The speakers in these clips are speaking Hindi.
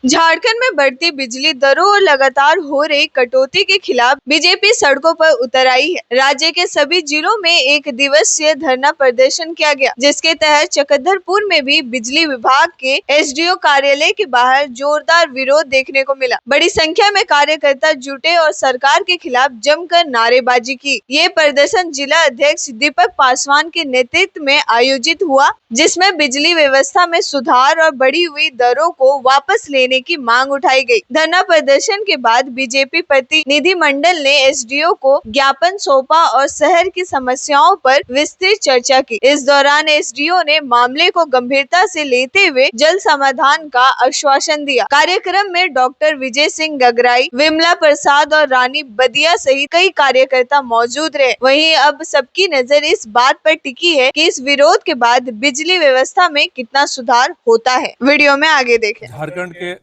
झारखंड में बढ़ती बिजली दरों और लगातार हो रही कटौती के खिलाफ बीजेपी सड़कों पर उतर आई है। राज्य के सभी जिलों में एक दिवसीय धरना प्रदर्शन किया गया, जिसके तहत चक्रधरपुर में भी बिजली विभाग के एसडीओ कार्यालय के बाहर जोरदार विरोध देखने को मिला। बड़ी संख्या में कार्यकर्ता जुटे और सरकार के खिलाफ जमकर नारेबाजी की। ये प्रदर्शन जिला अध्यक्ष दीपक पासवान के नेतृत्व में आयोजित हुआ, जिसमें बिजली व्यवस्था में सुधार और बढ़ी हुई दरों को वापस लेने की मांग उठाई गई। धरना प्रदर्शन के बाद बीजेपी प्रतिनिधिमंडल ने एसडीओ को ज्ञापन सौंपा और शहर की समस्याओं पर विस्तृत चर्चा की। इस दौरान एसडीओ ने मामले को गंभीरता से लेते हुए जल्द समाधान का आश्वासन दिया। कार्यक्रम में डॉक्टर विजय सिंह गगराई, विमला प्रसाद और रानी बदिया सहित कई कार्यकर्ता मौजूद रहे। वहीं अब सबकी नजर इस बात पर टिकी है कि इस विरोध के बाद बिजली व्यवस्था में कितना सुधार होता है। वीडियो में आगे देखें। झारखंड के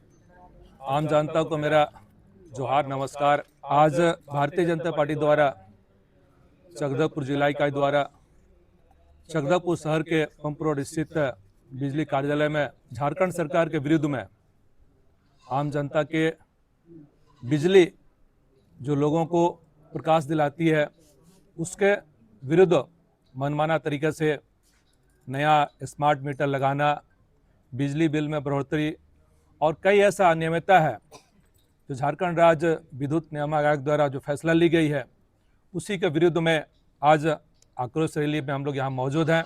आम जनता को मेरा जोहार नमस्कार। आज भारतीय जनता पार्टी द्वारा चक्रधरपुर जिला इकाई द्वारा चक्रधरपुर शहर के पंप रोड स्थित बिजली कार्यालय में झारखंड सरकार के विरुद्ध में आम जनता के बिजली जो लोगों को प्रकाश दिलाती है उसके विरुद्ध मनमाना तरीके से नया स्मार्ट मीटर लगाना, बिजली बिल में बढ़ोतरी और कई ऐसा अनियमितता है जो झारखंड राज्य विद्युत नियामक आयोग द्वारा जो फैसला ली गई है उसी के विरुद्ध में आज आक्रोश रैली में हम लोग यहाँ मौजूद हैं।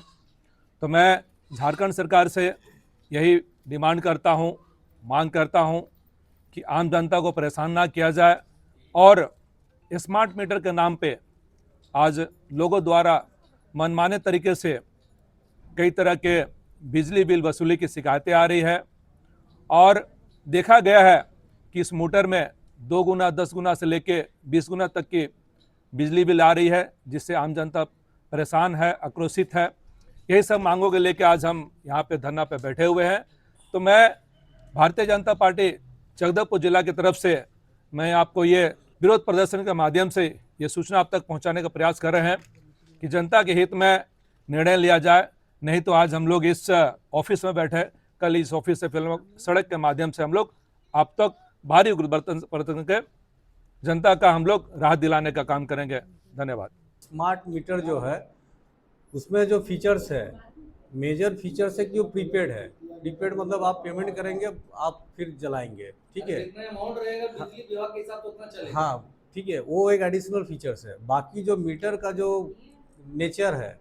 तो मैं झारखंड सरकार से यही डिमांड करता हूँ, मांग करता हूँ कि आम जनता को परेशान ना किया जाए और स्मार्ट मीटर के नाम पे आज लोगों द्वारा मनमाने तरीके से कई तरह के बिजली बिल वसूली की शिकायतें आ रही है और देखा गया है कि इस मीटर में 2 गुना 10 गुना से लेके 20 गुना तक की बिजली बिल आ रही है, जिससे आम जनता परेशान है, आक्रोशित है। यही सब मांगों के लेके आज हम यहाँ पे धरना पे बैठे हुए हैं। तो मैं भारतीय जनता पार्टी चक्रधरपुर जिला की तरफ से मैं आपको ये विरोध प्रदर्शन के माध्यम से ये सूचना अब तक पहुँचाने का प्रयास कर रहे हैं कि जनता के हित में निर्णय लिया जाए। नहीं तो आज हम लोग इस ऑफिस में बैठे, कल इस ऑफिस से फिल्म सड़क के माध्यम से हम लोग आप तक भारी उग्र प्रदर्शन के जनता का हम लोग राहत दिलाने का काम करेंगे। धन्यवाद। स्मार्ट मीटर जो है उसमें जो फीचर्स है, मेजर फीचर्स है कि वो प्रीपेड है। प्रीपेड मतलब आप पेमेंट करेंगे, आप फिर जलाएंगे, ठीक है। अमाउंट रहेगा बिजली विभाग के हिसाब से उतना चलेगा। हाँ ठीक है, वो एक एडिशनल फीचर्स है। बाकी जो मीटर का जो नेचर है,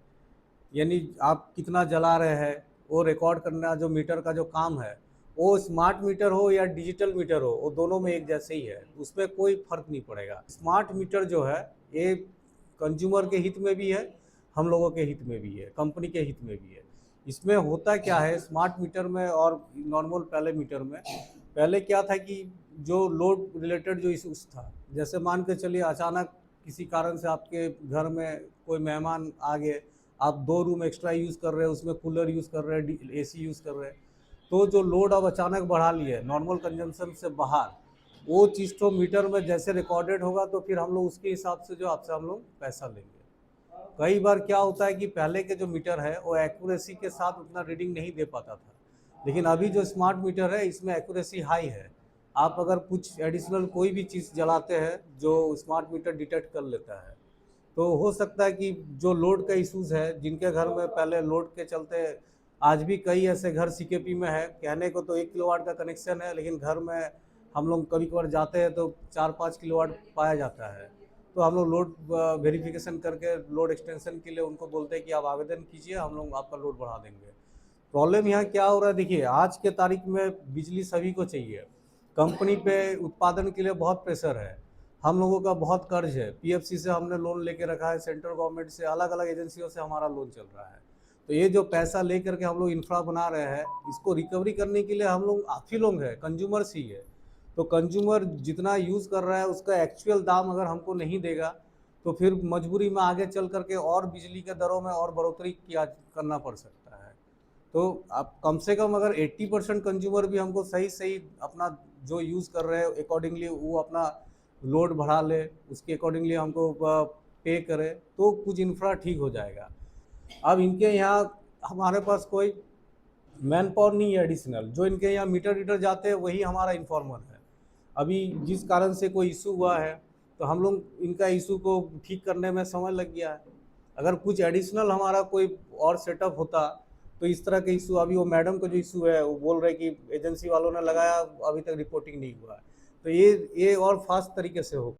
यानी आप कितना जला रहे हैं वो रिकॉर्ड करना, जो मीटर का जो काम है, वो स्मार्ट मीटर हो या डिजिटल मीटर हो, वो दोनों में एक जैसे ही है, उसमें कोई फर्क नहीं पड़ेगा। स्मार्ट मीटर जो है ये कंज्यूमर के हित में भी है, हम लोगों के हित में भी है, कंपनी के हित में भी है। इसमें होता क्या है स्मार्ट मीटर में और नॉर्मल पहले मीटर में, पहले क्या था कि जो लोड रिलेटेड जो इशूज था, जैसे मान के चलिए अचानक किसी कारण से आपके घर में कोई मेहमान आ गए, आप 2 रूम एक्स्ट्रा यूज़ कर रहे हैं, उसमें कूलर यूज़ कर रहे हैं, एसी यूज़ कर रहे हैं, तो जो लोड अब अचानक बढ़ा लिए नॉर्मल कंजम्पशन से बाहर, वो चीज़ तो मीटर में जैसे रिकॉर्डेड होगा तो फिर हम लोग उसके हिसाब से जो आपसे हम लोग पैसा लेंगे। कई बार क्या होता है कि पहले के जो मीटर है वो एक्यूरेसी के साथ उतना रीडिंग नहीं दे पाता था, लेकिन अभी जो स्मार्ट मीटर है इसमें एक्यूरेसी हाई है। आप अगर कुछ एडिशनल कोई भी चीज़ जलाते हैं जो स्मार्ट मीटर डिटेक्ट कर लेता है, तो हो सकता है कि जो लोड का इशूज़ है, जिनके घर में पहले लोड के चलते, आज भी कई ऐसे घर सीकेपी में है, कहने को तो 1 किलोवाट का कनेक्शन है, लेकिन घर में हम लोग कभी कभार जाते हैं तो 4-5 किलोवाट पाया जाता है। तो हम लोग लोड वेरिफिकेशन करके लोड एक्सटेंशन के लिए उनको बोलते हैं कि आप आवेदन कीजिए, हम लोग आपका लोड बढ़ा देंगे। प्रॉब्लम यहाँ क्या हो रहा है, देखिए आज के तारीख में बिजली सभी को चाहिए, कंपनी पे उत्पादन के लिए बहुत प्रेशर है, हम लोगों का बहुत कर्ज है, पीएफसी से हमने लोन लेके रखा है, सेंट्रल गवर्नमेंट से, अलग अलग एजेंसियों से हमारा लोन चल रहा है। तो ये जो पैसा ले करके हम लोग इंफ्रा बना रहे हैं, इसको रिकवरी करने के लिए हम लोग आप ही लोग हैं, कंज्यूमर्स ही है। तो कंज्यूमर जितना यूज़ कर रहा है उसका एक्चुअल दाम अगर हमको नहीं देगा तो फिर मजबूरी में आगे चल करके और बिजली के दरों में और बढ़ोतरी किया करना पड़ सकता है। तो आप कम से कम अगर 80% कंज्यूमर भी हमको सही सही अपना जो यूज़ कर रहे हैं अकॉर्डिंगली वो अपना लोड बढ़ा ले, उसके अकॉर्डिंगली हमको पे करे, तो कुछ इंफ्रा ठीक हो जाएगा। अब इनके यहाँ हमारे पास कोई मैन पावर नहीं है एडिशनल, जो इनके यहाँ मीटर रीडर जाते हैं वही हमारा इन्फॉर्मर है। अभी जिस कारण से कोई इशू हुआ है तो हम लोग इनका इशू को ठीक करने में समय लग गया है। अगर कुछ एडिशनल हमारा कोई और सेटअप होता तो इस तरह के इशू, अभी वो मैडम का जो इशू है वो बोल रहे कि एजेंसी वालों ने लगाया, अभी तक रिपोर्टिंग नहीं हुआ है, तो ये और फास्ट तरीके से हो